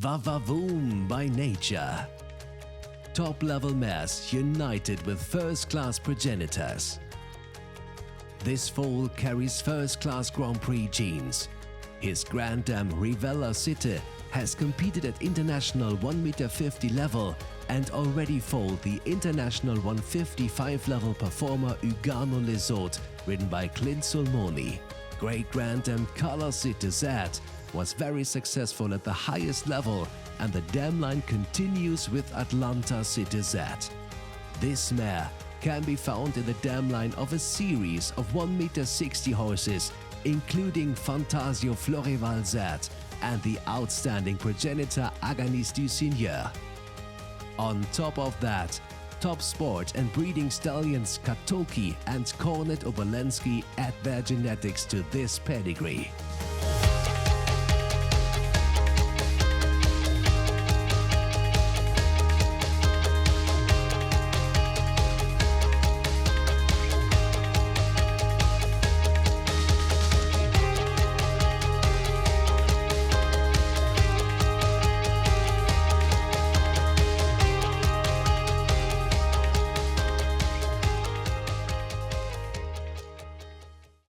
Va-Va-Voom by nature. Top-level mares united with first-class progenitors. This foal carries first-class Grand Prix genes. His Grand Dam Rivella Sitte has competed at international 1,50 m level and already foaled the international 155 level performer Ugano Lesot, ridden by Clint Sulmoni. Great Grand Dam Color Sitte Z was very successful at the highest level, and the dam line continues with Atlanta Sitte Z. This mare can be found in the dam line of a series of 1,60 m horses, including Fantasio Florival Z and the outstanding progenitor Aganis du Seigneur. On top of that, top sport and breeding stallions Catoki and Cornet Obolensky add their genetics to this pedigree.